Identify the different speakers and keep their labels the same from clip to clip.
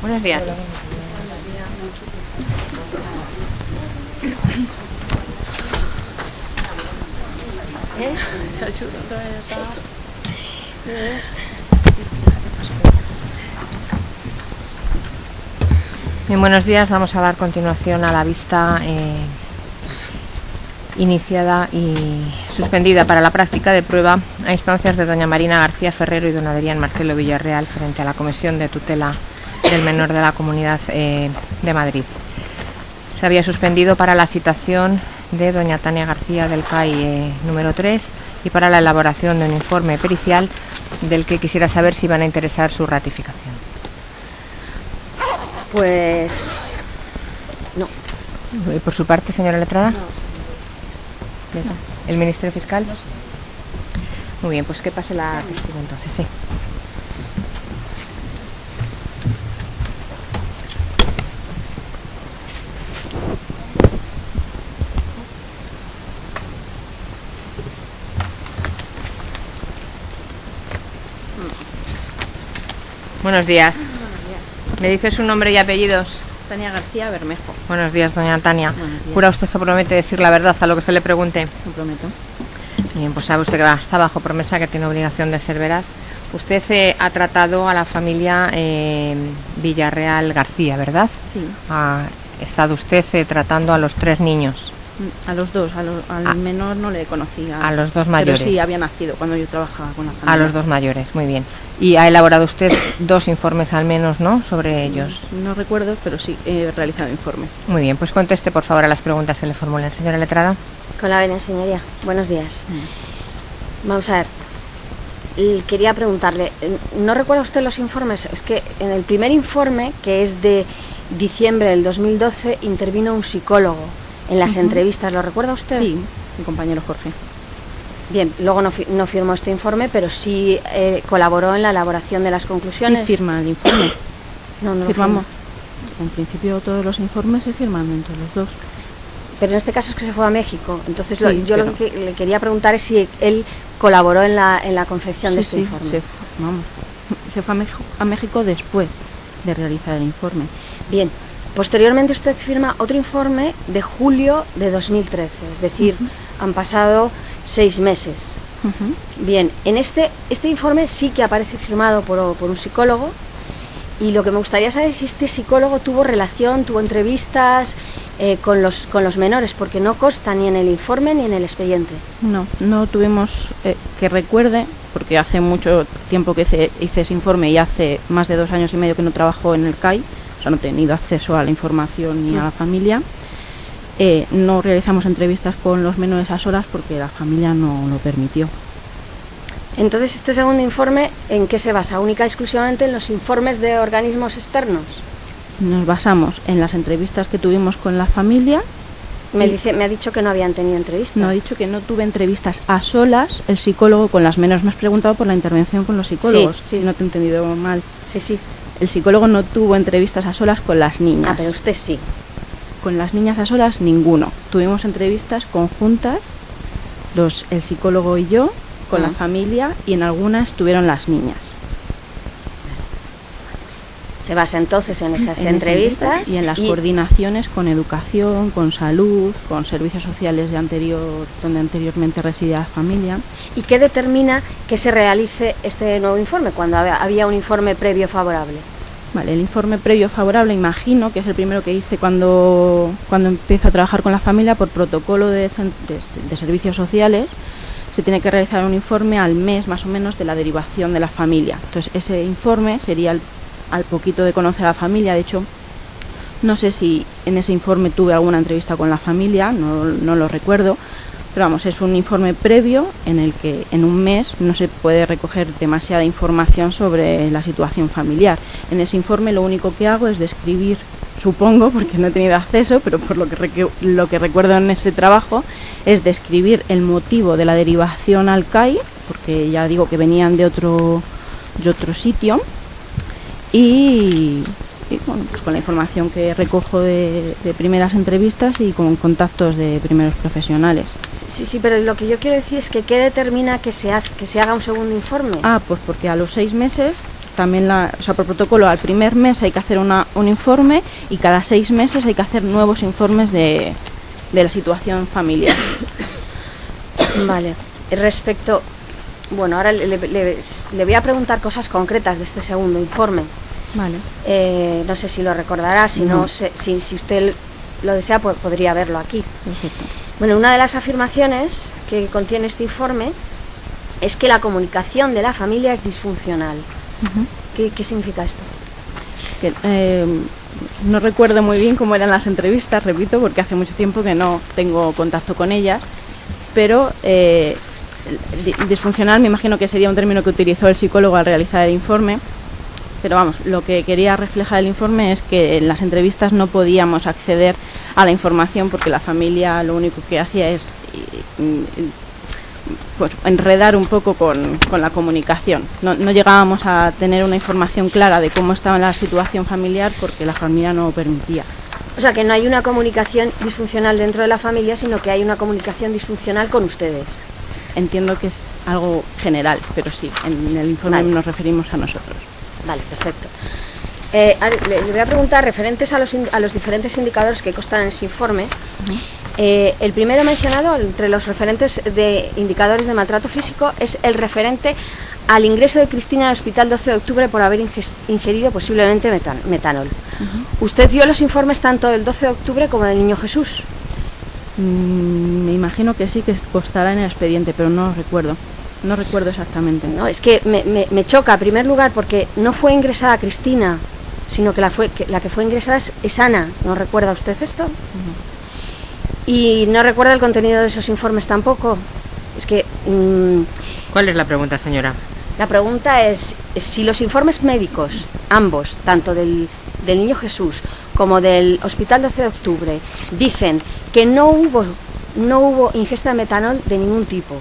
Speaker 1: Buenos días.
Speaker 2: Te ayudo,
Speaker 1: Bien, buenos días. Vamos a dar continuación a la vista iniciada y suspendida para la práctica de prueba a instancias de doña Marina García Ferrero y don Adrián Marcelo Villarreal frente a la Comisión de Tutela del Menor de la Comunidad de Madrid. Se había suspendido para la citación de doña Tania García del CAI número 3 y para la elaboración de un informe pericial del que quisiera saber si van a interesar su ratificación.
Speaker 3: Pues no.
Speaker 1: ¿Y por su parte, señora letrada?
Speaker 3: No.
Speaker 1: ¿El Ministerio Fiscal?
Speaker 3: No sé.
Speaker 1: Muy bien, pues que pase la testigo entonces, sí. Buenos días.
Speaker 2: Buenos días.
Speaker 1: ¿Me dice su nombre y apellidos?
Speaker 2: Tania García Bermejo.
Speaker 1: Buenos días, doña Tania.
Speaker 2: Buenos días.
Speaker 1: ¿Jura usted se promete decir la verdad a lo que se le pregunte?
Speaker 2: Lo prometo.
Speaker 1: Bien, pues sabe usted que está bajo promesa, que tiene obligación de ser veraz. Usted ha tratado a la familia Villarreal García, ¿verdad?
Speaker 2: Sí.
Speaker 1: Ha estado usted tratando a los 3 niños.
Speaker 2: A los dos, al menor no le conocía.
Speaker 1: A los 2 mayores.
Speaker 2: Pero sí, había nacido cuando yo trabajaba con la familia.
Speaker 1: A los 2 mayores, muy bien. Y ha elaborado usted 2 informes al menos, ¿no?, sobre ellos.
Speaker 2: No recuerdo, pero sí, he realizado informes.
Speaker 1: Muy bien, pues conteste por favor a las preguntas que le formulen, señora letrada.
Speaker 3: Con la venia, señoría. Buenos días. Vamos a ver. Quería preguntarle, ¿no recuerda usted los informes? Es que en el primer informe, que es de diciembre del 2012, intervino un psicólogo en las entrevistas. ¿Lo recuerda usted?
Speaker 2: Sí, mi compañero Jorge.
Speaker 3: Bien, luego no firmó este informe, pero sí colaboró en la elaboración de las conclusiones.
Speaker 2: Sí, firma el informe.
Speaker 3: No
Speaker 2: Firmamos. En principio todos los informes se firman entre los dos.
Speaker 3: Pero en este caso es que se fue a México. Entonces
Speaker 2: Sí,
Speaker 3: yo lo que le quería preguntar es si él colaboró en la confección de este informe.
Speaker 2: Se fue a México después de realizar el informe.
Speaker 3: Bien, posteriormente usted firma otro informe de julio de 2013, es decir, han pasado 6 meses. Bien, en este informe sí que aparece firmado por un psicólogo, y lo que me gustaría saber es si este psicólogo tuvo entrevistas con los menores, porque no consta ni en el informe ni en el expediente.
Speaker 2: No tuvimos que recuerde, porque hace mucho tiempo que hice ese informe y hace más de 2 años y medio que no trabajo en el CAI, o sea, no he tenido acceso a la información ni a la familia. No realizamos entrevistas con los menores a solas porque la familia no lo permitió.
Speaker 3: Entonces, este segundo informe, ¿en qué se basa? ¿Única y exclusivamente en los informes de organismos externos?
Speaker 2: Nos basamos en las entrevistas que tuvimos con la familia.
Speaker 3: Me ha dicho que no habían tenido entrevistas.
Speaker 2: No, he dicho que no tuve entrevistas a solas, el psicólogo con las menores. Me has preguntado por la intervención con los psicólogos.
Speaker 3: Sí.
Speaker 2: No te he entendido mal.
Speaker 3: Sí.
Speaker 2: El psicólogo no tuvo entrevistas a solas con las niñas.
Speaker 3: Pero usted sí.
Speaker 2: Con las niñas a solas, ninguno. Tuvimos entrevistas conjuntas, el psicólogo y yo, con la familia, y en algunas estuvieron las niñas.
Speaker 3: Se basa entonces en esas entrevistas
Speaker 2: y en las coordinaciones con educación, con salud, con servicios sociales donde anteriormente residía la familia.
Speaker 3: ¿Y qué determina que se realice este nuevo informe cuando había un informe previo favorable?
Speaker 2: Vale, el informe previo favorable, imagino que es el primero que hice cuando empiezo a trabajar con la familia por protocolo de servicios sociales. Se tiene que realizar un informe al mes más o menos de la derivación de la familia. Entonces ese informe sería al poquito de conocer a la familia. De hecho, no sé si en ese informe tuve alguna entrevista con la familia, no lo recuerdo, pero vamos, es un informe previo en el que en un mes no se puede recoger demasiada información sobre la situación familiar. En ese informe lo único que hago es describir, supongo, porque no he tenido acceso, pero por lo que recuerdo en ese trabajo, es describir el motivo de la derivación al CAI, porque ya digo que venían de otro sitio, y Y bueno, pues con la información que recojo de primeras entrevistas y con contactos de primeros profesionales.
Speaker 3: Sí, pero lo que yo quiero decir es que ¿qué determina que se haga un segundo informe?
Speaker 2: Pues porque a los 6 meses, también por protocolo, al primer mes hay que hacer un informe y cada 6 meses hay que hacer nuevos informes de la situación familiar.
Speaker 3: Vale, respecto... Bueno, ahora le voy a preguntar cosas concretas de este segundo informe.
Speaker 2: Vale.
Speaker 3: No sé si lo recordará, si si usted lo desea, podría verlo aquí.
Speaker 2: Perfecto.
Speaker 3: Bueno, una de las afirmaciones que contiene este informe es que la comunicación de la familia es disfuncional. ¿Qué significa esto?
Speaker 2: No recuerdo muy bien cómo eran las entrevistas, repito, porque hace mucho tiempo que no tengo contacto con ellas, pero disfuncional me imagino que sería un término que utilizó el psicólogo al realizar el informe, pero vamos, lo que quería reflejar el informe es que en las entrevistas no podíamos acceder a la información porque la familia lo único que hacía es pues enredar un poco con la comunicación. No llegábamos a tener una información clara de cómo estaba la situación familiar porque la familia no lo permitía.
Speaker 3: O sea, que no hay una comunicación disfuncional dentro de la familia, sino que hay una comunicación disfuncional con ustedes.
Speaker 2: Entiendo que es algo general, pero sí, en el informe nos referimos a nosotros.
Speaker 3: Vale, perfecto. Le voy a preguntar, referentes a los diferentes indicadores que constan en ese informe. El primero mencionado entre los referentes de indicadores de maltrato físico es el referente al ingreso de Cristina al hospital 12 de octubre por haber ingerido posiblemente metanol. ¿Usted vio los informes tanto del 12 de octubre como del Niño Jesús?
Speaker 2: Me imagino que sí, que constará en el expediente, pero no lo recuerdo. No recuerdo exactamente.
Speaker 3: No, es que me choca, en primer lugar, porque no fue ingresada Cristina, sino que la que fue ingresada es Ana. ¿No recuerda usted esto? Y no recuerda el contenido de esos informes tampoco. Es que...
Speaker 1: ¿Cuál es la pregunta, señora?
Speaker 3: La pregunta es si los informes médicos, ambos, tanto del Niño Jesús como del Hospital 12 de Octubre, dicen que no hubo ingesta de metanol de ningún tipo,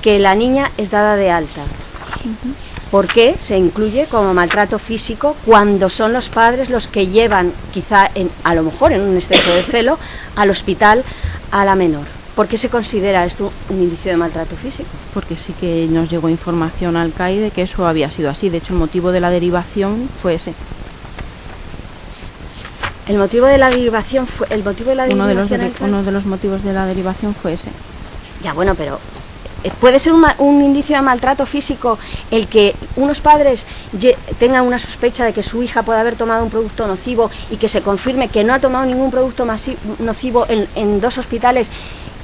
Speaker 3: que la niña es dada de alta. ¿Por qué se incluye como maltrato físico cuando son los padres los que llevan, quizá a lo mejor en un exceso de celo, al hospital a la menor? ¿Por qué se considera esto un indicio de maltrato físico?
Speaker 2: Porque sí que nos llegó información al CAI de que eso había sido así. De hecho, el motivo de la derivación fue ese.
Speaker 3: El motivo de la derivación fue
Speaker 2: uno de los motivos de la derivación fue ese.
Speaker 3: Ya, bueno, pero ¿puede ser un indicio de maltrato físico el que unos padres tengan una sospecha de que su hija puede haber tomado un producto nocivo y que se confirme que no ha tomado ningún producto nocivo en 2 hospitales?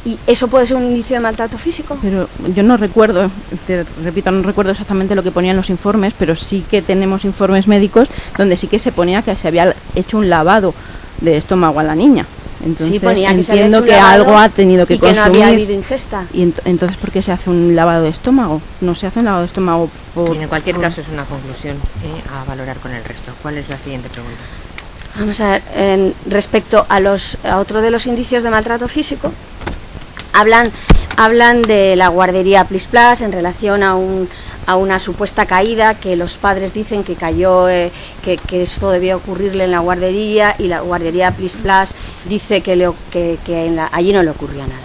Speaker 3: ¿Y eso puede ser un indicio de maltrato físico?
Speaker 2: Pero yo no recuerdo, te repito, no recuerdo exactamente lo que ponían los informes, pero sí que tenemos informes médicos donde sí que se ponía que se había hecho un lavado de estómago a la niña. Entonces
Speaker 3: sí, ponía que
Speaker 2: entiendo que algo ha tenido que consumir.
Speaker 3: Y que no había habido ingesta.
Speaker 2: Y entonces, ¿por qué se hace un lavado de estómago? No se hace un lavado de estómago por...
Speaker 1: Y en cualquier caso es una conclusión a valorar con el resto. ¿Cuál es la siguiente pregunta?
Speaker 3: Vamos a ver, respecto a otro de los indicios de maltrato físico, hablan de la guardería Plis Plas en relación a una supuesta caída que los padres dicen que cayó, que esto debió ocurrirle en la guardería, y la guardería Plis Plas dice que allí no le ocurría nada.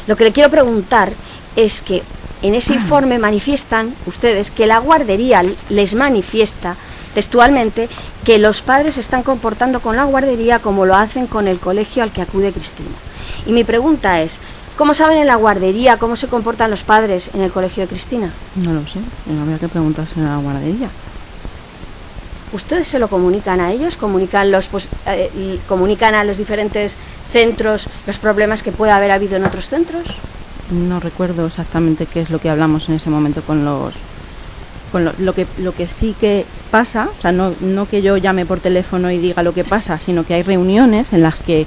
Speaker 3: Lo que le quiero preguntar es que en ese informe manifiestan ustedes que la guardería les manifiesta textualmente que los padres se están comportando con la guardería como lo hacen con el colegio al que acude Cristina. Y mi pregunta es, ¿cómo saben en la guardería cómo se comportan los padres en el colegio de Cristina?
Speaker 2: No lo sé, habría que preguntarse a la guardería.
Speaker 3: ¿Ustedes se lo comunican a ellos? ¿Comunican a los diferentes centros los problemas que puede haber habido en otros centros?
Speaker 2: No recuerdo exactamente qué es lo que hablamos en ese momento con lo que sí que pasa, o sea, no que yo llame por teléfono y diga lo que pasa, sino que hay reuniones en las que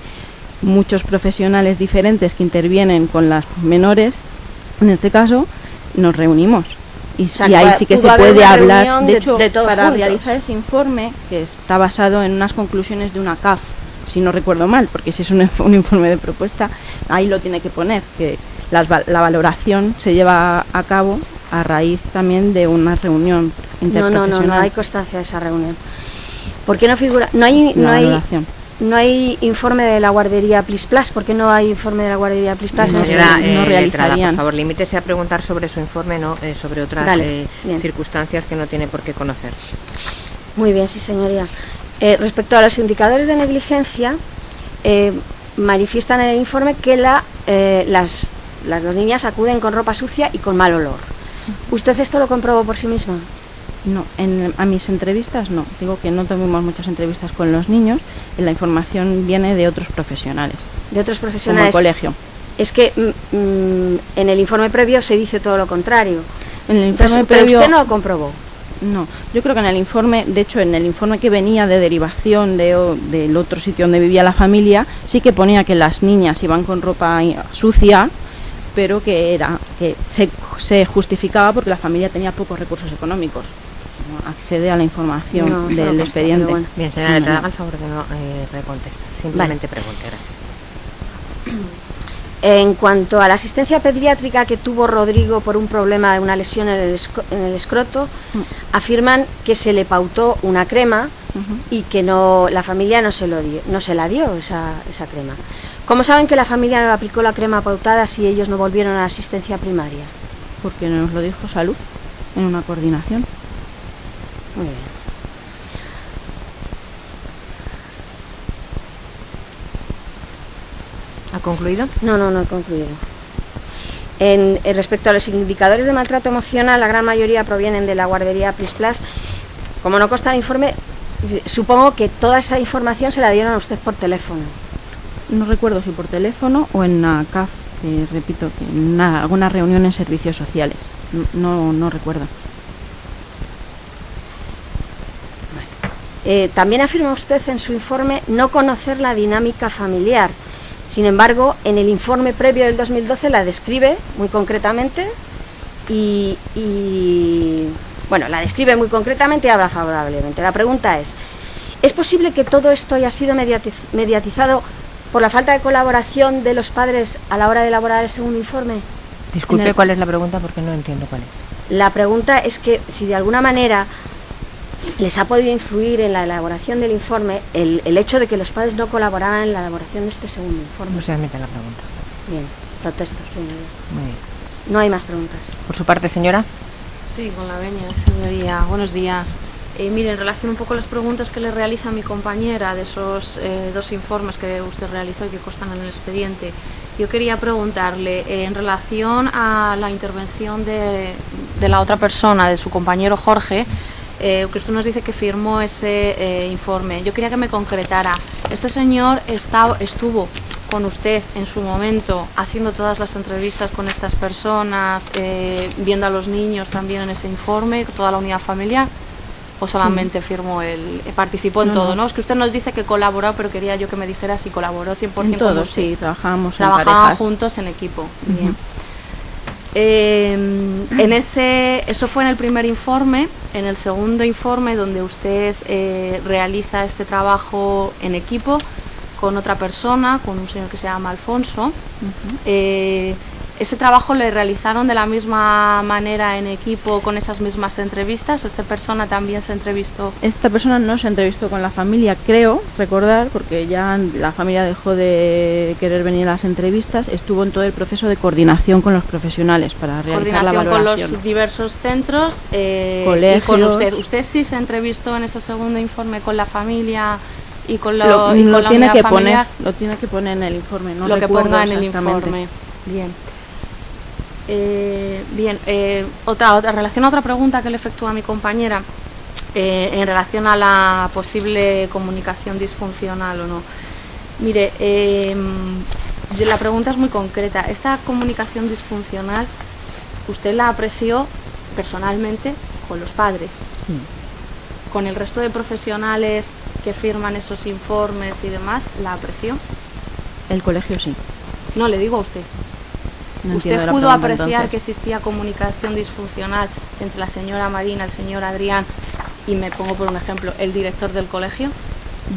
Speaker 2: muchos profesionales diferentes que intervienen con las menores, en este caso, nos reunimos. Y ahí sí que se puede hablar. De hecho, para realizar ese informe, que está basado en unas conclusiones de una CAF, si no recuerdo mal, porque si es un informe de propuesta, ahí lo tiene que poner, que la valoración se lleva a cabo a raíz también de una reunión interprofesional.
Speaker 3: No hay constancia de esa reunión. ¿Por qué no figura? No hay informe de la guardería Plis Plas. ¿Por qué no hay informe de la guardería Plis Plas?
Speaker 1: Señora letrada, por favor, limítese a preguntar sobre su informe, no sobre otras circunstancias que no tiene por qué conocer.
Speaker 3: Muy bien, sí, señoría. Respecto a los indicadores de negligencia, manifiestan en el informe que las dos niñas acuden con ropa sucia y con mal olor. ¿Usted esto lo comprobó por sí misma?
Speaker 2: No, a mis entrevistas no. Digo que no tuvimos muchas entrevistas con los niños y la información viene de otros profesionales.
Speaker 3: De otros profesionales.
Speaker 2: Como el colegio.
Speaker 3: Es que en el informe previo se dice todo lo contrario.
Speaker 2: En el informe
Speaker 3: pero
Speaker 2: previo,
Speaker 3: usted no lo comprobó.
Speaker 2: No, yo creo que en el informe, de hecho en el informe que venía de derivación del otro sitio donde vivía la familia, sí que ponía que las niñas iban con ropa sucia, pero que se justificaba porque la familia tenía pocos recursos económicos. Accede a la información del expediente. Bueno.
Speaker 1: Bien, señora, le haga el favor de no recontestar, simplemente pregunte, gracias.
Speaker 3: En cuanto a la asistencia pediátrica que tuvo Rodrigo por un problema de una lesión en el escroto, afirman que se le pautó una crema y que la familia no se la dio esa crema. ¿Cómo saben que la familia no aplicó la crema pautada si ellos no volvieron a la asistencia primaria?
Speaker 2: Porque nos lo dijo Salud en una coordinación.
Speaker 3: Muy bien.
Speaker 1: ¿Ha concluido?
Speaker 3: No he concluido. Respecto a los indicadores de maltrato emocional, la gran mayoría provienen de la guardería Plis Plas. Como no consta el informe, supongo que toda esa información se la dieron a usted por teléfono.
Speaker 2: No recuerdo si por teléfono o en una CAF, que repito, que en alguna reunión en servicios sociales. No recuerdo.
Speaker 3: También afirma usted en su informe no conocer la dinámica familiar. Sin embargo, en el informe previo del 2012 la describe muy concretamente y la describe muy concretamente y habla favorablemente. La pregunta ¿es posible que todo esto haya sido mediatizado por la falta de colaboración de los padres a la hora de elaborar el segundo informe?
Speaker 1: Disculpe, ¿cuál es la pregunta? Porque no entiendo cuál es.
Speaker 3: La pregunta es que si de alguna manera les ha podido influir en la elaboración del informe el hecho de que los padres no colaboraran en la elaboración de este segundo informe.
Speaker 1: No se admite la pregunta.
Speaker 3: Bien, protesto, señoría.
Speaker 1: Muy bien.
Speaker 3: No hay más preguntas.
Speaker 1: Por su parte, señora.
Speaker 4: Sí, con la venia, señoría. Buenos días. Mire, en relación un poco a las preguntas que le realiza mi compañera de esos dos informes que usted realizó y que constan en el expediente, yo quería preguntarle en relación a la intervención de la otra persona, de su compañero Jorge, que usted nos dice que firmó ese informe. Yo quería que me concretara. Este señor estuvo con usted en su momento haciendo todas las entrevistas con estas personas, viendo a los niños también en ese informe, toda la unidad familiar, o solamente firmó participó en todo, ¿no? Es que usted nos dice que colaboró, pero quería yo que me dijera si colaboró 100% con usted.
Speaker 2: Sí, trabajábamos
Speaker 4: juntos en equipo. Bien. Eso fue en el primer informe. En el segundo informe, donde usted realiza este trabajo en equipo con otra persona, con un señor que se llama Alfonso, ¿ese trabajo le realizaron de la misma manera en equipo, con esas mismas entrevistas? ¿Esta persona también se entrevistó?
Speaker 2: Esta persona no se entrevistó con la familia, creo recordar, porque ya la familia dejó de querer venir a las entrevistas. Estuvo en todo el proceso de coordinación con los profesionales para realizar la valoración.
Speaker 4: Coordinación con los diversos centros
Speaker 2: colegios.
Speaker 4: Y con usted. ¿Usted sí se entrevistó en ese segundo informe con la familia y con la
Speaker 2: tiene que poner, lo tiene que poner en el informe, no
Speaker 4: lo que ponga en el
Speaker 2: informe.
Speaker 4: Bien. En relación a otra pregunta que le efectúa a mi compañera, en relación a la posible comunicación disfuncional o no. Mire, la pregunta es muy concreta. ¿Esta comunicación disfuncional usted la apreció personalmente con los padres?
Speaker 2: Sí.
Speaker 4: ¿Con el resto de profesionales que firman esos informes y demás, la apreció?
Speaker 2: El colegio sí.
Speaker 4: No, le digo a usted.
Speaker 2: No
Speaker 4: ¿Usted pudo apreciar que existía comunicación disfuncional entre la señora Marina, el señor Adrián y, me pongo por un ejemplo, el director del colegio?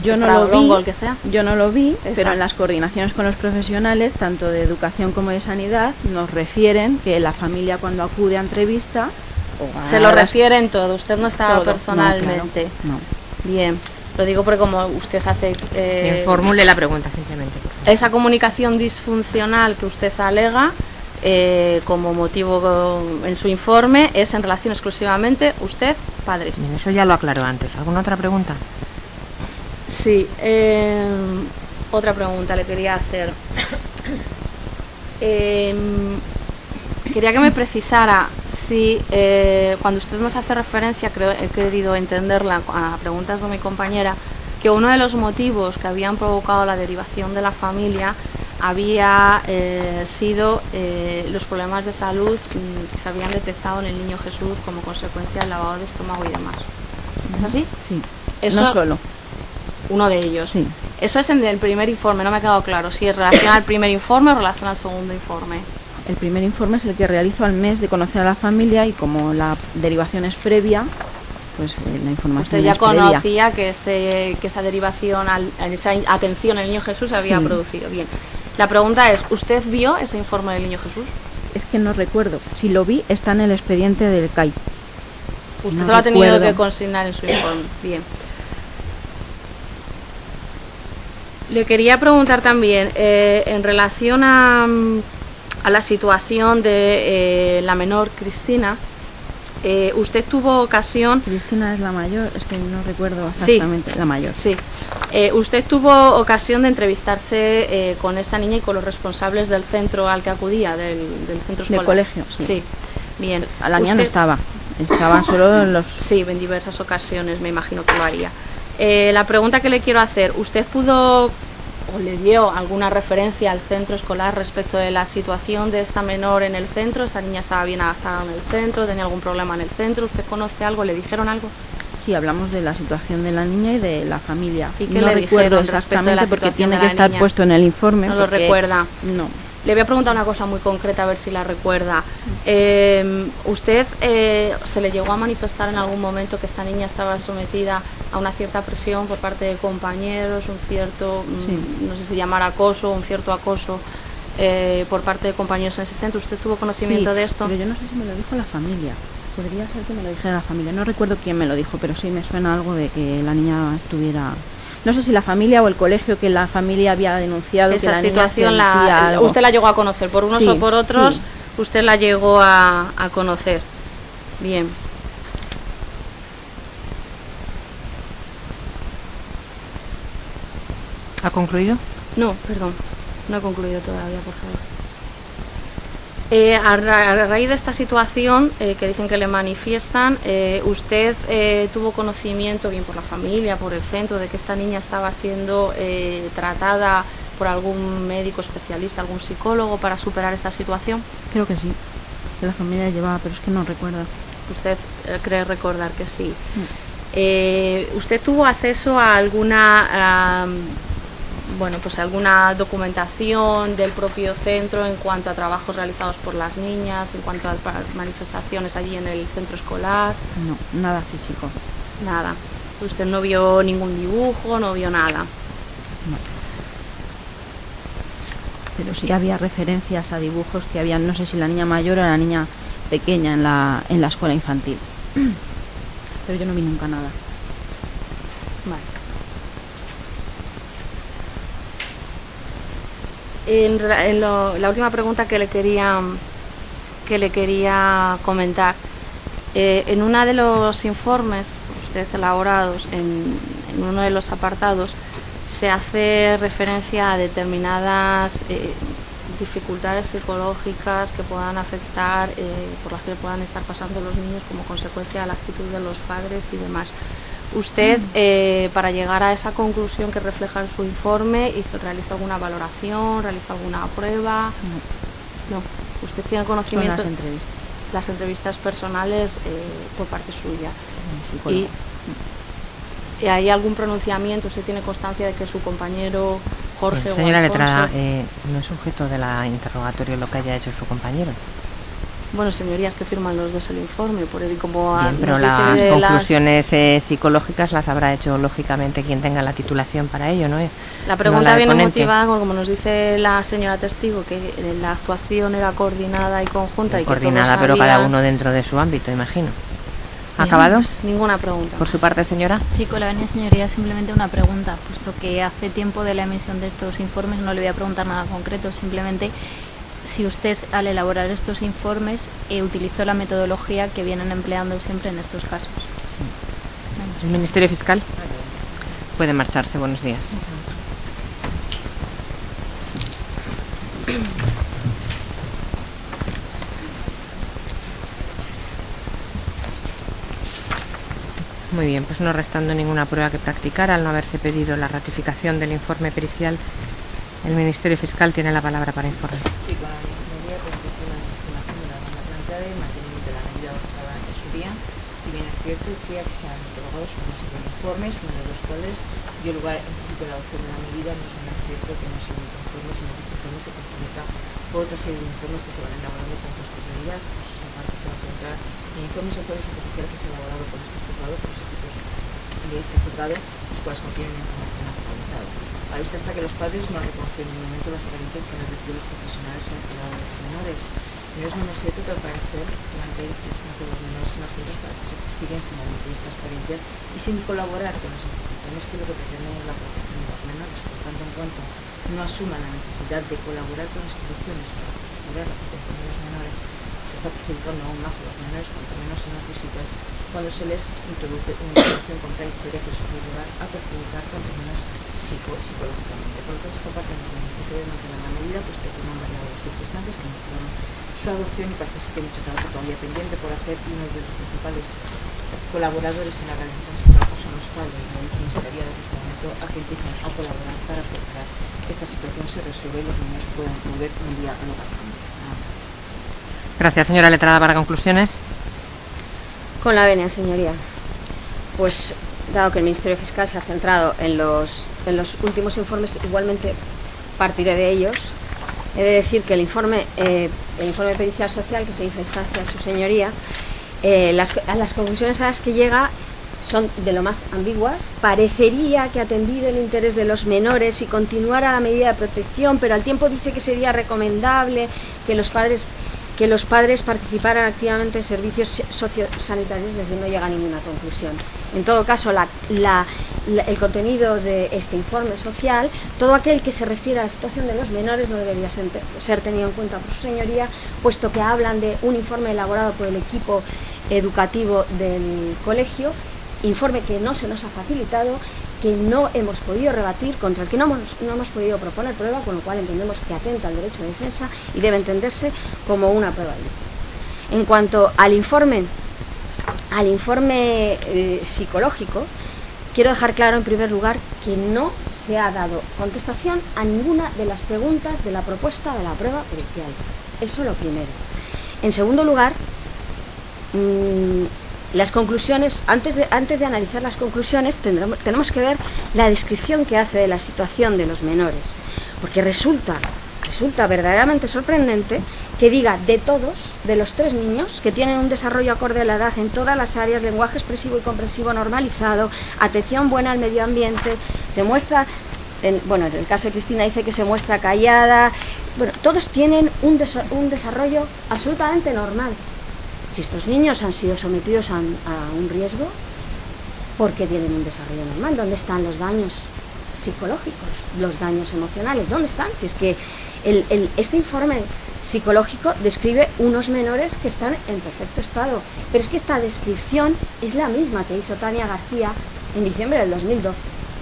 Speaker 2: Yo no lo vi,
Speaker 4: el que sea.
Speaker 2: Yo no lo vi,
Speaker 4: Exacto.
Speaker 2: Pero en las coordinaciones con los profesionales, tanto de educación como de sanidad, nos refieren que la familia cuando acude a entrevista...
Speaker 4: Se lo refieren todo, usted no estaba
Speaker 2: todo,
Speaker 4: personalmente.
Speaker 2: No, claro, no.
Speaker 4: Bien. Lo digo porque como usted hace...
Speaker 1: Bien, formule la pregunta simplemente.
Speaker 4: Esa comunicación disfuncional que usted alega como motivo en su informe es en relación exclusivamente usted, padres.
Speaker 1: Bien, eso ya lo aclaró antes. ¿Alguna otra pregunta?
Speaker 4: Sí, otra pregunta le quería hacer. Quería que me precisara si cuando usted nos hace referencia, creo he querido entenderla a preguntas de mi compañera, que uno de los motivos que habían provocado la derivación de la familia había sido los problemas de salud que se habían detectado en el niño Jesús como consecuencia del lavado de estómago y demás. ¿Es así?
Speaker 2: Sí.
Speaker 4: Eso,
Speaker 2: no solo.
Speaker 4: Uno de ellos.
Speaker 2: Sí.
Speaker 4: Eso es en el primer informe, no me ha quedado claro si es relación al primer informe o relación al segundo informe.
Speaker 2: El primer informe es el que realizo al mes de conocer a la familia y como la derivación es previa, pues la información
Speaker 4: Usted ya
Speaker 2: es previa.
Speaker 4: conocía que esa derivación, esa atención al niño Jesús se había
Speaker 2: Sí.
Speaker 4: producido. Bien. La pregunta es, ¿usted vio ese informe del niño Jesús?
Speaker 2: Es que no recuerdo. Si lo vi, está en el expediente del CAI.
Speaker 4: Usted
Speaker 2: No
Speaker 4: lo ha tenido
Speaker 2: recuerdo.
Speaker 4: que consignar en su informe. Bien. Le quería preguntar también, en relación a la situación de la menor Cristina, usted tuvo ocasión...
Speaker 2: Cristina es la mayor, es que no recuerdo
Speaker 4: Sí.
Speaker 2: exactamente. La mayor.
Speaker 4: Sí. Usted tuvo ocasión de entrevistarse con esta niña y con los responsables del centro al que acudía, del centro escolar.
Speaker 2: Del colegio, sí.
Speaker 4: Sí. Bien.
Speaker 2: A la niña no
Speaker 4: Usted-
Speaker 2: estaba. Estaban solo los...
Speaker 4: Sí, en diversas ocasiones me imagino que lo haría. La pregunta que le quiero hacer, ¿usted pudo o le dio alguna referencia al centro escolar respecto de la situación de esta menor en el centro? ¿Esta niña estaba bien adaptada en el centro? ¿Tenía algún problema en el centro? ¿Usted conoce algo? ¿Le dijeron algo?
Speaker 2: Sí, hablamos de la situación de la niña y de la familia.
Speaker 4: ¿Y qué
Speaker 2: no
Speaker 4: le
Speaker 2: recuerdo
Speaker 4: dijeron respecto de la
Speaker 2: exactamente porque
Speaker 4: situación
Speaker 2: tiene
Speaker 4: de
Speaker 2: que
Speaker 4: la
Speaker 2: estar
Speaker 4: niña?
Speaker 2: puesto en el informe.
Speaker 4: No lo
Speaker 2: porque-
Speaker 4: recuerda.
Speaker 2: No.
Speaker 4: Le voy a preguntar una cosa muy concreta, a ver si la recuerda. ¿Usted se le llegó a manifestar en algún momento que esta niña estaba sometida a una cierta presión por parte de compañeros, un cierto,
Speaker 2: Sí.
Speaker 4: no sé si llamar acoso, un cierto acoso por parte de compañeros en ese centro? ¿Usted tuvo conocimiento
Speaker 2: Sí,
Speaker 4: de esto?
Speaker 2: Pero yo no sé si me lo dijo la familia. Podría ser que me lo dijera la familia. No recuerdo quién me lo dijo, pero sí me suena algo de que la niña estuviera... No sé si la familia o el colegio, que la familia había denunciado que
Speaker 4: Esa
Speaker 2: la niña
Speaker 4: situación
Speaker 2: sentía algo.
Speaker 4: usted la llegó a conocer, por unos
Speaker 2: Sí,
Speaker 4: o por otros,
Speaker 2: sí.
Speaker 4: usted la llegó a conocer. Bien.
Speaker 1: ¿Ha concluido?
Speaker 4: No, perdón, no he concluido todavía, por favor. A raíz de esta situación que dicen que le manifiestan, ¿usted tuvo conocimiento, bien por la familia, por el centro, de que esta niña estaba siendo tratada por algún médico especialista, algún psicólogo para superar esta situación?
Speaker 2: Creo que sí, que la familia llevaba, pero es que no recuerdo.
Speaker 4: Usted cree recordar que sí. ¿Usted tuvo acceso a alguna... bueno, pues alguna documentación del propio centro en cuanto a trabajos realizados por las niñas, en cuanto a manifestaciones allí en el centro escolar?
Speaker 2: No, nada físico.
Speaker 4: Nada. Usted no vio ningún dibujo, no vio nada.
Speaker 2: No. Pero sí había referencias a dibujos que habían, no sé si la niña mayor o la niña pequeña en la escuela infantil. Pero yo no vi nunca nada.
Speaker 4: Vale. La última pregunta que le quería comentar, en uno de los informes por usted elaborados, en uno de los apartados, se hace referencia a determinadas dificultades psicológicas que puedan afectar, por las que puedan estar pasando los niños como consecuencia de la actitud de los padres y demás. ¿Usted, para llegar a esa conclusión que refleja en su informe, realizó alguna valoración, realizó alguna prueba? No. ¿Usted tiene
Speaker 2: Son
Speaker 4: conocimiento?
Speaker 2: las entrevistas.
Speaker 4: Las entrevistas personales por parte suya.
Speaker 2: Psicólogo.
Speaker 4: ¿Y hay algún pronunciamiento? ¿Usted tiene constancia de que su compañero Jorge
Speaker 1: Bien, señora
Speaker 4: o Alfonso...
Speaker 1: letrada, no es objeto de la interrogatorio lo que haya hecho su compañero.
Speaker 4: Bueno, señorías, que firman los dos el informe, por él, como
Speaker 1: Bien, pero
Speaker 4: nos
Speaker 1: las
Speaker 4: dice
Speaker 1: conclusiones psicológicas las habrá hecho lógicamente quien tenga la titulación para ello, ¿no?
Speaker 4: La pregunta
Speaker 1: del
Speaker 4: viene
Speaker 1: ponente.
Speaker 4: motivada, como nos dice la señora testigo, que la actuación era coordinada y conjunta y
Speaker 1: Coordinada,
Speaker 4: que todos
Speaker 1: pero cada
Speaker 4: sabían-
Speaker 1: uno dentro de su ámbito, imagino. ¿Acabado?
Speaker 4: Pues ninguna pregunta.
Speaker 1: Por su parte, señora.
Speaker 5: Sí, con la venia, señoría, simplemente una pregunta, puesto que hace tiempo de la emisión de estos informes no le voy a preguntar nada concreto, simplemente si usted al elaborar estos informes utilizó la metodología que vienen empleando siempre en estos casos.
Speaker 1: El Ministerio Fiscal puede marcharse. Buenos días. Muy bien, pues no restando ninguna prueba que practicar, al no haberse pedido la ratificación del informe pericial, el Ministerio Fiscal tiene la palabra para informar.
Speaker 6: Sí, con la Ministerio de Protección a la estimación de la norma planteada y mantenimiento de la medida adoptada en su día, si bien es cierto que se han otorgado una serie de informes, uno de los cuales dio lugar en principio a la adopción de la medida. No es menos cierto que no sea un informe, sino que este informe se complementa por otra serie de informes que se van elaborando con posterioridad. Pues esta parte se va a encontrar en informes sociales y policiales que se han elaborado por este juzgado, por los equipos de este juzgado, los cuales contienen información actualizada. A vista está que los padres no han reconocido en ningún momento las carencias que han advertido los profesionales en el cuidado de los menores. No es menos cierto que al parecer plantea directrices de los menores en los centros para que se siguen sin admitir estas carencias y sin colaborar con las instituciones que lo que pretenden es la protección de los menores. Por tanto, en cuanto no asuman la necesidad de colaborar con las instituciones para procurar la protección de los menores, se está perjudicando aún más a los menores, cuanto menos en las visitas, cuando se les introduce una información contradictoria que les puede llevar a perjudicar cuanto menos psicológicamente. Por lo tanto, esta parte que se debe mantener la medida, puesto que no han variado las circunstancias que motivaron su adopción, y parece que hay mucho trabajo todavía pendiente por hacer, y uno de los principales colaboradores en la realización de este trabajo son los padres. De ahí que instaría desde este momento a que empiecen a colaborar para procurar que esta situación se resuelva y los niños puedan volver un día a lo que
Speaker 1: Gracias, señora letrada. Para conclusiones.
Speaker 3: Con la venia, señoría. Pues, dado que el Ministerio Fiscal se ha centrado en los últimos informes, partiré de ellos. He de decir que el informe pericial social que se hizo a instancia de su señoría, las conclusiones a las que llega son de lo más ambiguas. Parecería que atendido el interés de los menores y continuara la medida de protección, pero al tiempo dice que sería recomendable que los padres participaran activamente en servicios sociosanitarios, es decir, no llega a ninguna conclusión. En todo caso, el contenido de este informe social, todo aquel que se refiere a la situación de los menores no debería ser tenido en cuenta por su señoría, puesto que hablan de un informe elaborado por el equipo educativo del colegio, informe que no se nos ha facilitado, que no hemos podido rebatir, contra el que no hemos podido proponer prueba, con lo cual entendemos que atenta al derecho de defensa y debe entenderse como una prueba lícita. En cuanto al informe psicológico, quiero dejar claro en primer lugar que no se ha dado contestación a ninguna de las preguntas de la propuesta de la prueba pericial. Eso lo primero. En segundo lugar, las conclusiones, antes de analizar las conclusiones, tenemos que ver la descripción que hace de la situación de los menores, porque resulta verdaderamente sorprendente que diga de los 3 niños que tienen un desarrollo acorde a la edad en todas las áreas, lenguaje expresivo y comprensivo normalizado, atención buena al medio ambiente, se muestra, en el caso de Cristina dice que se muestra callada, todos tienen un desarrollo absolutamente normal. Si estos niños han sido sometidos a un riesgo, ¿por qué tienen un desarrollo normal? ¿Dónde están los daños psicológicos, los daños emocionales? ¿Dónde están? Si es que este informe psicológico describe unos menores que están en perfecto estado, pero es que esta descripción es la misma que hizo Tania García en diciembre del 2012,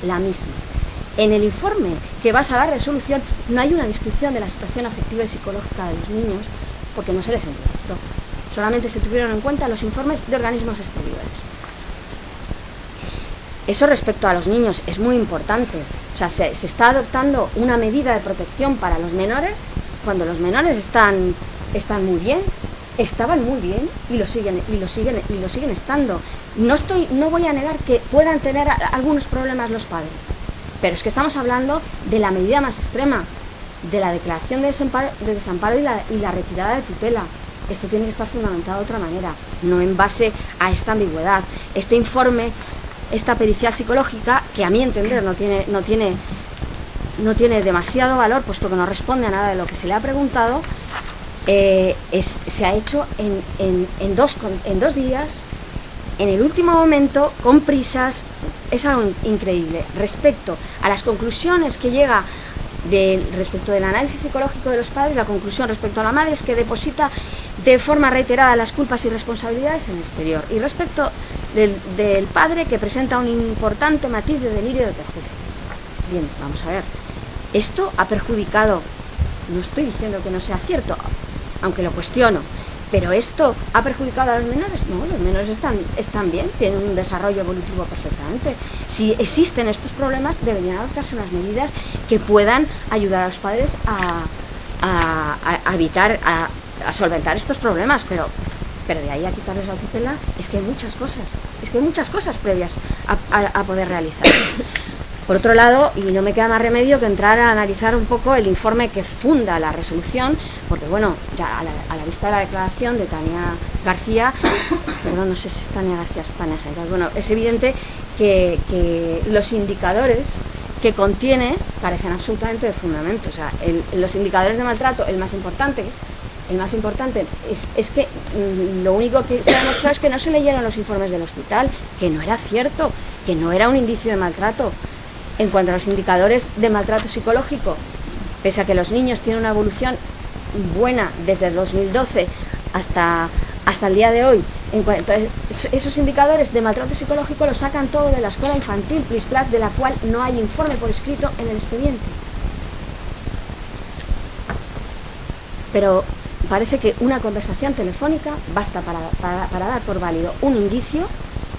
Speaker 3: la misma. En el informe que basa la resolución no hay una descripción de la situación afectiva y psicológica de los niños, porque no se les entrevistó. Solamente se tuvieron en cuenta los informes de organismos exteriores. Eso respecto a los niños es muy importante. O sea, se está adoptando una medida de protección para los menores cuando los menores están muy bien, estaban muy bien y lo siguen estando. No voy a negar que puedan tener algunos problemas los padres, pero es que estamos hablando de la medida más extrema, de la declaración de desamparo y la retirada de tutela. Esto tiene que estar fundamentado de otra manera, no en base a esta ambigüedad. Este informe, esta pericial psicológica, que a mi entender no tiene demasiado valor, puesto que no responde a nada de lo que se le ha preguntado, se ha hecho en 2 días, en el último momento, con prisas, es algo increíble. Respecto a las conclusiones que llega respecto del análisis psicológico de los padres, la conclusión respecto a la madre es que deposita de forma reiterada las culpas y responsabilidades en el exterior. Y respecto del padre, que presenta un importante matiz de delirio de perjuicio. Bien, vamos a ver. Esto ha perjudicado, no estoy diciendo que no sea cierto, aunque lo cuestiono, pero esto ha perjudicado a los menores. No, los menores están bien, tienen un desarrollo evolutivo perfectamente. Si existen estos problemas, deberían adoptarse unas medidas que puedan ayudar a los padres a evitar, a solventar estos problemas, pero de ahí a quitarles la tutela, es que hay muchas cosas previas a poder realizar. Por otro lado, y no me queda más remedio que entrar a analizar un poco el informe que funda la resolución, porque bueno, ya a la vista de la declaración de Tania García, perdón, no sé si es Tania García, es Tania Sairas, bueno, es evidente que los indicadores que contiene carecen absolutamente de fundamento. O sea, los indicadores de maltrato, el más importante es que lo único que se ha demostrado es que no se leyeron los informes del hospital, que no era cierto, que no era un indicio de maltrato. En cuanto a los indicadores de maltrato psicológico, pese a que los niños tienen una evolución buena desde el 2012 hasta el día de hoy, esos indicadores de maltrato psicológico los sacan todo de la escuela infantil PLIS+, de la cual no hay informe por escrito en el expediente. Pero parece que una conversación telefónica basta para dar por válido un indicio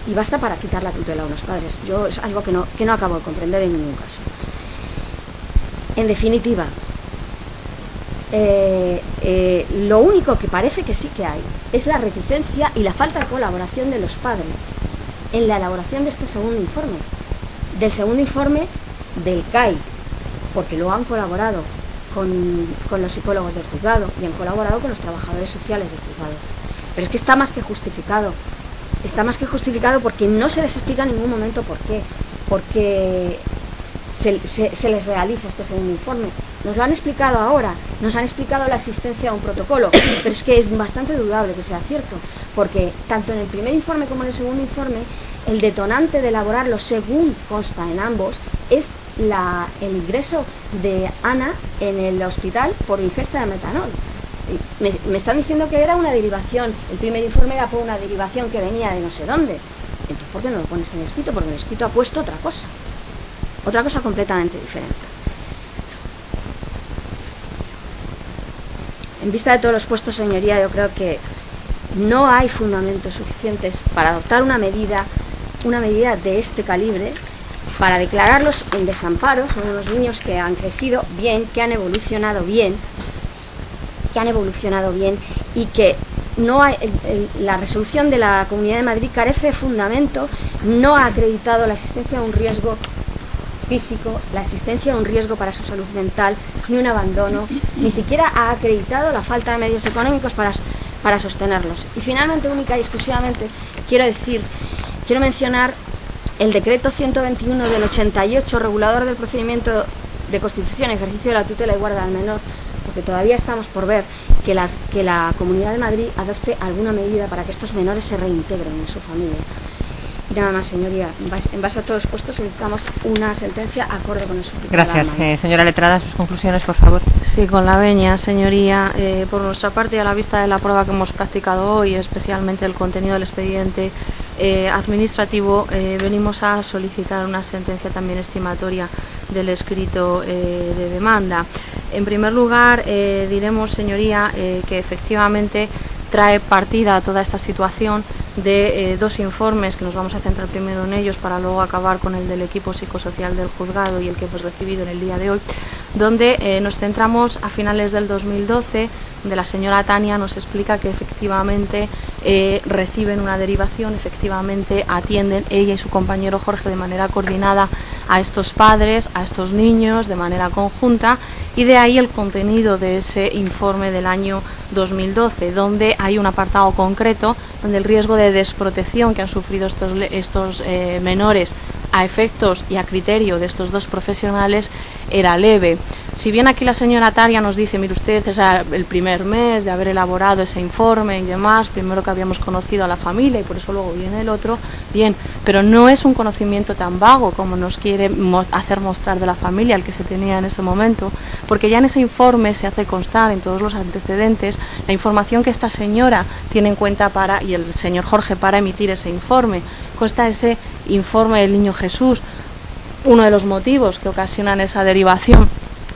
Speaker 3: y basta para quitar la tutela a unos padres. Yo es algo que no acabo de comprender en ningún caso. En definitiva, lo único que parece que sí que hay es la reticencia y la falta de colaboración de los padres en la elaboración de este segundo informe, del CAI, porque luego han colaborado con los psicólogos del juzgado y han colaborado con los trabajadores sociales del juzgado. Pero es que está más que justificado. Está más que justificado porque no se les explica en ningún momento por qué. Porque se les realiza este segundo informe. Nos lo han explicado ahora, nos han explicado la existencia de un protocolo, pero es que es bastante dudable que sea cierto, porque tanto en el primer informe como en el segundo informe, el detonante de elaborarlo, según consta en ambos, es el ingreso de Ana en el hospital por ingesta de metanol. Me están diciendo que era una derivación, el primer informe era por una derivación que venía de no sé dónde. Entonces, ¿por qué no lo pones en el escrito? Porque en el escrito ha puesto otra cosa completamente diferente. En vista de todos los puestos, señoría, yo creo que no hay fundamentos suficientes para adoptar una medida de este calibre, para declararlos en desamparo. Son unos niños que han crecido bien, que han evolucionado bien, y que no hay, la resolución de la Comunidad de Madrid carece de fundamento, no ha acreditado la existencia de un riesgo físico, la existencia de un riesgo para su salud mental, ni un abandono, ni siquiera ha acreditado la falta de medios económicos para sostenerlos. Y finalmente, única y exclusivamente, quiero mencionar el decreto 121 del 88, regulador del procedimiento de constitución y ejercicio de la tutela y guarda del menor, porque todavía estamos por ver que la Comunidad de Madrid adopte alguna medida para que estos menores se reintegren en su familia. Y nada más, señoría, en base a todos los puestos solicitamos una sentencia acorde con el suplicado.
Speaker 1: Gracias. Señora letrada, sus conclusiones, por favor.
Speaker 4: Sí, con la venia, señoría. Por nuestra parte, a la vista de la prueba que hemos practicado hoy, especialmente el contenido del expediente administrativo, venimos a solicitar una sentencia también estimatoria del escrito de demanda. En primer lugar, diremos, señoría, que efectivamente trae partida a toda esta situación de dos informes, que nos vamos a centrar primero en ellos para luego acabar con el del equipo psicosocial del juzgado y el que hemos recibido en el día de hoy, donde nos centramos a finales del 2012, donde la señora Tania nos explica que efectivamente reciben una derivación, efectivamente atienden ella y su compañero Jorge de manera coordinada a estos padres, a estos niños, de manera conjunta, y de ahí el contenido de ese informe del año 2012, donde hay un apartado concreto donde el riesgo de desprotección que han sufrido estos menores a efectos y a criterio de estos dos profesionales era leve. Si bien aquí la señora Tania nos dice, mire usted, es el primer mes de haber elaborado ese informe y demás, primero que habíamos conocido a la familia y por eso luego viene el otro, bien, pero no es un conocimiento tan vago como nos quiere hacer mostrar de la familia el que se tenía en ese momento, porque ya en ese informe se hace constar en todos los antecedentes la información que esta señora tiene en cuenta y el señor Jorge para emitir ese informe. Consta ese informe del Niño Jesús. Uno de los motivos que ocasionan esa derivación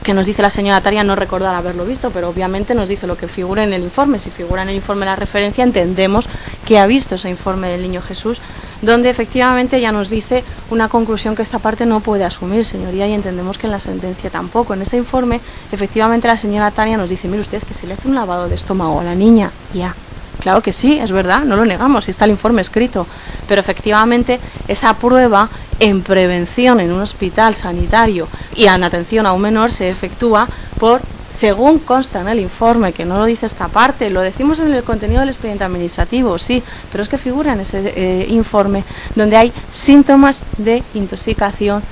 Speaker 4: que nos dice la señora Tania, no recordar haberlo visto, pero obviamente nos dice lo que figura en el informe. Si figura en el informe la referencia, entendemos que ha visto ese informe del Niño Jesús, donde efectivamente ya nos dice una conclusión que esta parte no puede asumir, señoría, y entendemos que en la sentencia tampoco. En ese informe, efectivamente, la señora Tania nos dice, mire usted, que se le hace un lavado de estómago a la niña, ya. Claro que sí, es verdad, no lo negamos, y está el informe escrito, pero efectivamente esa prueba en prevención en un hospital sanitario y en atención a un menor se efectúa según consta en el informe, que no lo dice esta parte, lo decimos en el contenido del expediente administrativo, sí, pero es que figura en ese informe donde hay síntomas de intoxicación,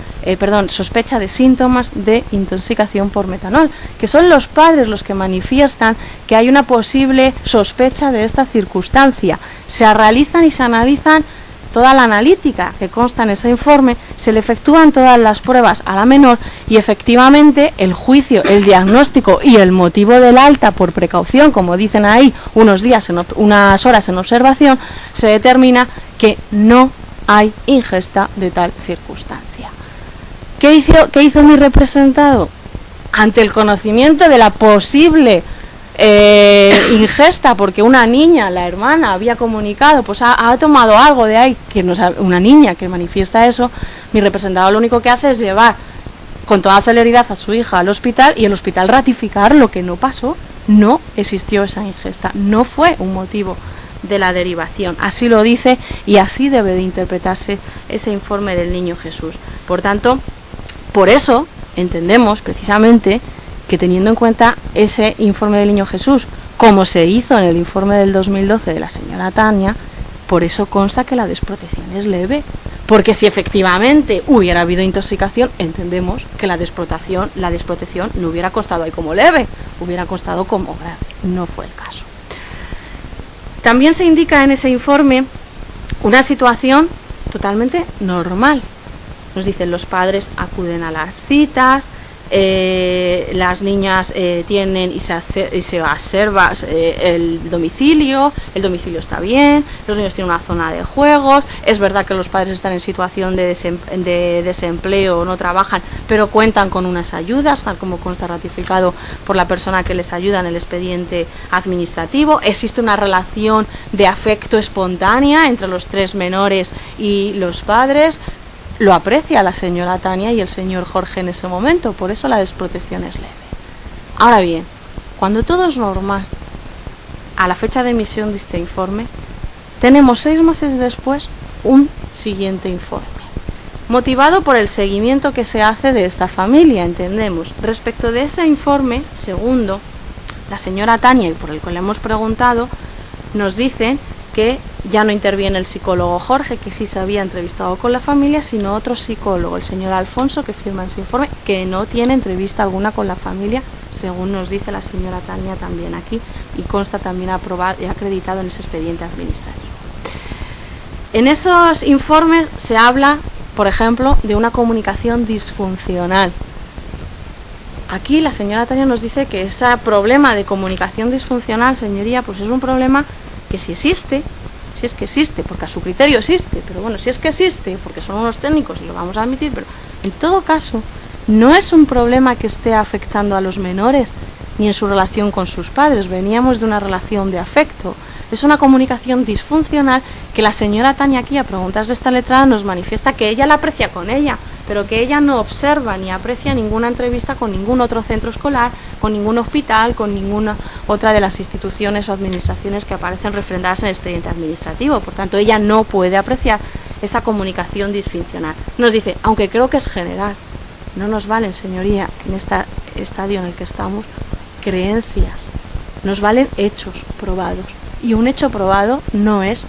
Speaker 4: sospecha de síntomas de intoxicación por metanol, que son los padres los que manifiestan que hay una posible sospecha de esta circunstancia. Se realizan y se analizan toda la analítica que consta en ese informe, se le efectúan todas las pruebas a la menor y efectivamente el juicio, el diagnóstico y el motivo del alta por precaución, como dicen ahí, unas horas en observación, se determina que no hay ingesta de tal circunstancia. ¿Qué hizo mi representado? Ante el conocimiento de la posible ingesta, porque una niña, la hermana, había comunicado, pues ha tomado algo de ahí, una niña que manifiesta eso, mi representado lo único que hace es llevar con toda celeridad a su hija al hospital y el hospital ratificar lo que no pasó, no existió esa ingesta, no fue un motivo de la derivación, así lo dice y así debe de interpretarse ese informe del Niño Jesús. Por tanto, por eso entendemos precisamente que teniendo en cuenta ese informe del Niño Jesús, como se hizo en el informe del 2012 de la señora Tania, por eso consta que la desprotección es leve, porque si efectivamente hubiera habido intoxicación, entendemos que la desprotección no hubiera constado ahí como leve, hubiera constado como grave, no fue el caso. También se indica en ese informe una situación totalmente normal. Nos dicen los padres acuden a las citas, las niñas tienen y se observa el domicilio está bien, los niños tienen una zona de juegos, es verdad que los padres están en situación de desempleo, no trabajan, pero cuentan con unas ayudas, como consta ratificado por la persona que les ayuda en el expediente administrativo, existe una relación de afecto espontánea entre los tres menores y los padres. Lo aprecia la señora Tania y el señor Jorge en ese momento, por eso la desprotección es leve. Ahora bien, cuando todo es normal, a la fecha de emisión de este informe, tenemos 6 meses después un siguiente informe, motivado por el seguimiento que se hace de esta familia, entendemos. Respecto de ese informe segundo, la señora Tania, y por el que le hemos preguntado, nos dicen que ya no interviene el psicólogo Jorge, que sí se había entrevistado con la familia, sino otro psicólogo, el señor Alfonso, que firma ese informe, que no tiene entrevista alguna con la familia, según nos dice la señora Tania también aquí, y consta también aprobado y acreditado en ese expediente administrativo. En esos informes se habla, por ejemplo, de una comunicación disfuncional. Aquí la señora Tania nos dice que ese problema de comunicación disfuncional, señoría, pues es un problema que si existe, si es que existe, porque a su criterio existe, pero bueno, si es que existe, porque son unos técnicos y lo vamos a admitir, pero en todo caso, no es un problema que esté afectando a los menores, ni en su relación con sus padres, veníamos de una relación de afecto, es una comunicación disfuncional que la señora Tania aquí, a preguntas de esta letrada, nos manifiesta que ella la aprecia con ella, pero que ella no observa ni aprecia ninguna entrevista con ningún otro centro escolar, con ningún hospital, con ninguna otra de las instituciones o administraciones que aparecen refrendadas en el expediente administrativo. Por tanto, ella no puede apreciar esa comunicación disfuncional. Nos dice, aunque creo que es general, no nos valen, señoría, en esta estadio en el que estamos, creencias. Nos valen hechos probados. Y un hecho probado no es,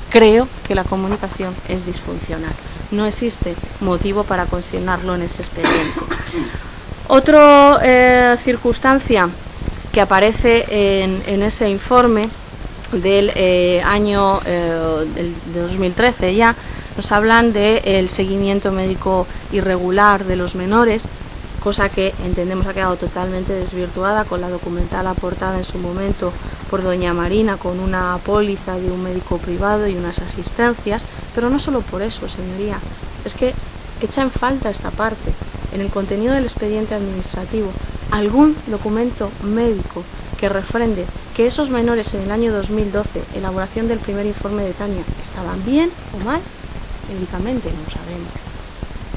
Speaker 4: creo que la comunicación es disfuncional. No existe motivo para consignarlo en ese expediente. Otra circunstancia que aparece en ese informe del año del 2013 ya, nos hablan del seguimiento médico irregular de los menores, cosa que entendemos ha quedado totalmente desvirtuada con la documental aportada en su momento por doña Marina, con una póliza de un médico privado y unas asistencias, pero no solo por eso, señoría, es que echa en falta esta parte. En el contenido del expediente administrativo, algún documento médico que refrende que esos menores en el año 2012, elaboración del primer informe de Tania, estaban bien o mal, médicamente no sabemos.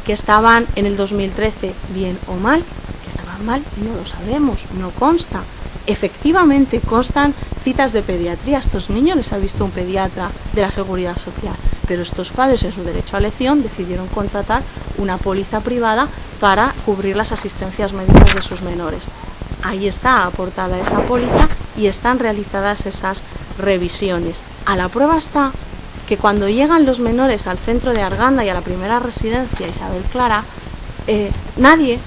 Speaker 4: Que estaban en el 2013 bien o mal, que estaban mal, no lo sabemos, no consta. Efectivamente constan citas de pediatría, a estos niños les ha visto un pediatra de la Seguridad Social, pero estos padres en su derecho a elección decidieron contratar una póliza privada para cubrir las asistencias médicas de sus menores. Ahí está aportada esa póliza y están realizadas esas revisiones. A la prueba está que cuando llegan los menores al centro de Arganda y a la primera residencia Isabel Clara, nadie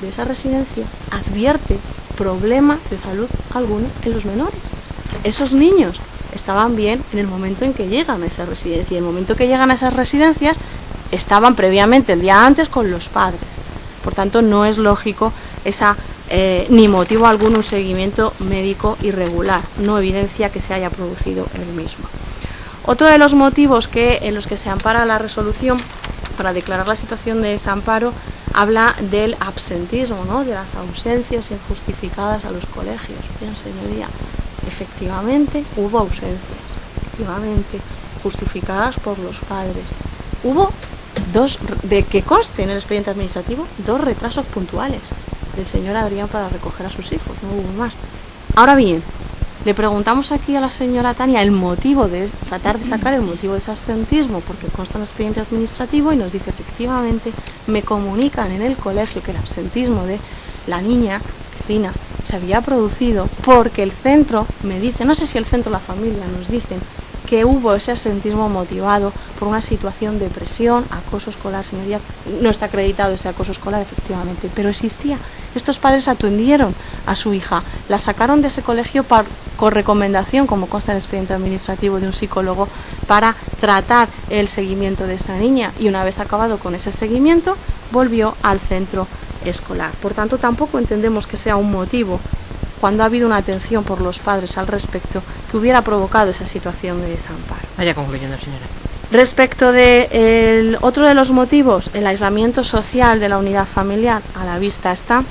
Speaker 4: de esa residencia advierte problema de salud alguno en los menores. Esos niños estaban bien en el momento en que llegan a esa residencia, y en el momento que llegan a esas residencias estaban previamente el día antes con los padres. Por tanto, no es lógico ni motivo alguno un seguimiento médico irregular, no evidencia que se haya producido el mismo. Otro de los motivos en los que se ampara la resolución para declarar la situación de desamparo habla del absentismo, ¿no?, de las ausencias injustificadas a los colegios. Bien, señoría, efectivamente hubo ausencias, efectivamente justificadas por los padres. Hubo de que conste en el expediente administrativo, 2 retrasos puntuales del señor Adrián para recoger a sus hijos, no hubo más. Ahora bien, le preguntamos aquí a la señora Tania el motivo de tratar de sacar el motivo de ese absentismo, porque consta en el expediente administrativo, y nos dice efectivamente, me comunican en el colegio que el absentismo de la niña Cristina se había producido porque el centro me dice, no sé si el centro o la familia nos dicen que hubo ese absentismo motivado por una situación de presión, acoso escolar. Señoría, no está acreditado ese acoso escolar efectivamente, pero existía. Estos padres atendieron a su hija, la sacaron de ese colegio con recomendación, como consta en el expediente administrativo, de un psicólogo para tratar el seguimiento de esta niña, y una vez acabado con ese seguimiento volvió al centro escolar. Por tanto, tampoco entendemos que sea un motivo, cuando ha habido una atención por los padres al respecto, que hubiera provocado esa situación de desamparo.
Speaker 1: Vaya concluyendo, señora.
Speaker 4: Respecto de otro de los motivos, el aislamiento social de la unidad familiar, a la vista está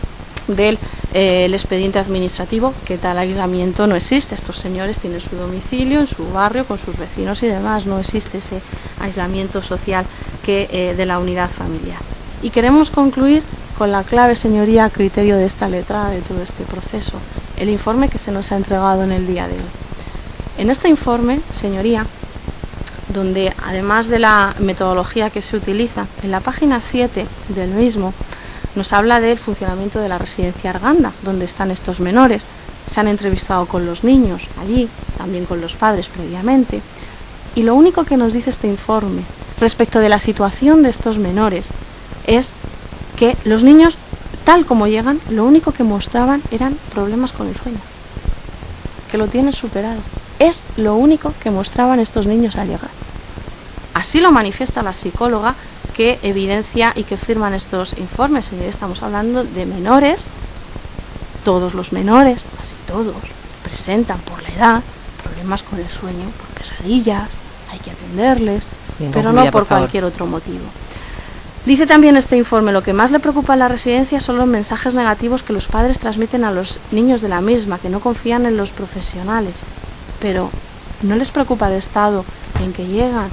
Speaker 4: del el expediente administrativo, que tal aislamiento no existe. Estos señores tienen su domicilio en su barrio con sus vecinos y demás, no existe ese aislamiento social de la unidad familiar. Y queremos concluir con la clave, señoría, a criterio de esta letrada de todo este proceso, el informe que se nos ha entregado en el día de hoy. En este informe, señoría, donde además de la metodología que se utiliza, en la página 7 del mismo, nos habla del funcionamiento de la residencia Arganda, donde están estos menores. Se han entrevistado con los niños allí, también con los padres previamente, y lo único que nos dice este informe respecto de la situación de estos menores es que los niños, tal como llegan, lo único que mostraban eran problemas con el sueño, que lo tienen superado. Es lo único que mostraban estos niños al llegar. Así lo manifiesta la psicóloga que evidencia y que firman estos informes. Estamos hablando de menores, todos los menores, casi todos, presentan por la edad problemas con el sueño, por pesadillas, hay que atenderles, pero no por cualquier otro motivo. Dice también este informe, lo que más le preocupa a la residencia son los mensajes negativos que los padres transmiten a los niños de la misma, que no confían en los profesionales. Pero ¿no les preocupa el estado en que llegan?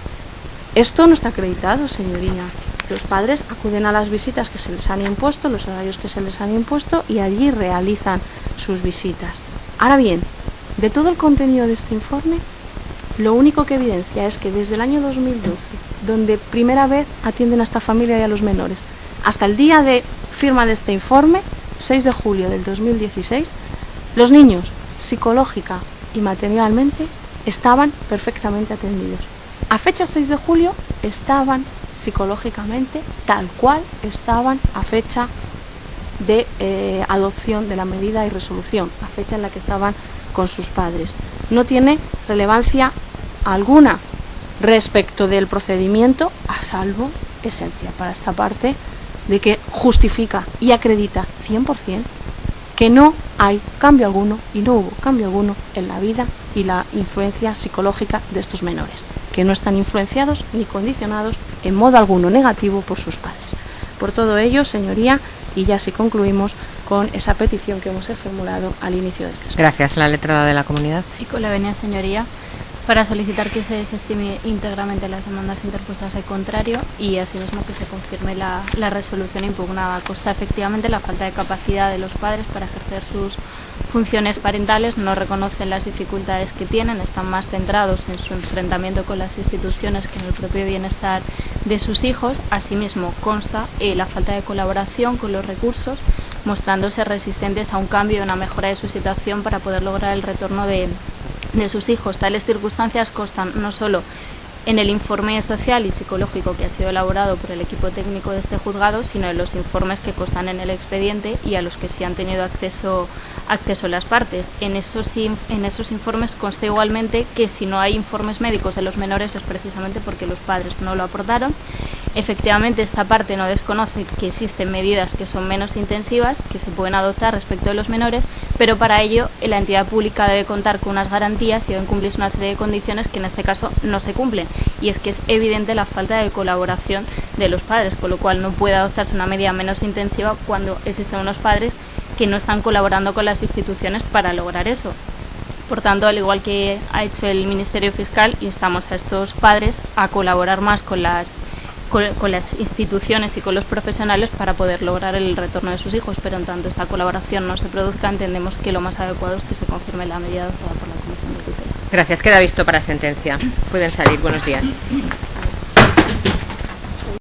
Speaker 4: Esto no está acreditado, señoría. Los padres acuden a las visitas que se les han impuesto, los horarios que se les han impuesto, y allí realizan sus visitas. Ahora bien, de todo el contenido de este informe, lo único que evidencia es que desde el año 2012, donde primera vez atienden a esta familia y a los menores, hasta el día de firma de este informe, 6 de julio del 2016, los niños psicológica y materialmente estaban perfectamente atendidos. A fecha 6 de julio estaban psicológicamente tal cual estaban a fecha de adopción de la medida y resolución, a fecha en la que estaban con sus padres. No tiene relevancia alguna respecto del procedimiento, a salvo esencia para esta parte de que justifica y acredita 100% que no hay cambio alguno y no hubo cambio alguno en la vida y la influencia psicológica de estos menores, que no están influenciados ni condicionados en modo alguno negativo por sus padres. Por todo ello, señoría, y ya si concluimos con esa petición que hemos formulado al inicio de este espacio.
Speaker 1: Gracias. La letrada de la comunidad.
Speaker 5: Sí, con la venia, señoría, para solicitar que se desestime íntegramente las demandas interpuestas al contrario y asimismo que se confirme la resolución impugnada. Consta efectivamente la falta de capacidad de los padres para ejercer sus funciones parentales, no reconocen las dificultades que tienen, están más centrados en su enfrentamiento con las instituciones que en el propio bienestar de sus hijos. Asimismo consta la falta de colaboración con los recursos, mostrándose resistentes a un cambio y una mejora de su situación para poder lograr el retorno de sus hijos. Tales circunstancias constan no solo en el informe social y psicológico que ha sido elaborado por el equipo técnico de este juzgado, sino en los informes que constan en el expediente y a los que sí han tenido acceso las partes. En esos informes consta igualmente que si no hay informes médicos de los menores es precisamente porque los padres no lo aportaron. Efectivamente, esta parte no desconoce que existen medidas que son menos intensivas, que se pueden adoptar respecto de los menores, pero para ello la entidad pública debe contar con unas garantías y deben cumplirse una serie de condiciones que en este caso no se cumplen. Y es que es evidente la falta de colaboración de los padres, con lo cual no puede adoptarse una medida menos intensiva cuando existen unos padres que no están colaborando con las instituciones para lograr eso. Por tanto, al igual que ha hecho el Ministerio Fiscal, instamos a estos padres a colaborar más con las instituciones y con los profesionales para poder lograr el retorno de sus hijos, pero en tanto esta colaboración no se produzca, entendemos que lo más adecuado es que se confirme la medida adoptada por la Comisión de Tutela.
Speaker 1: Gracias. Queda visto para sentencia. Pueden salir. Buenos días.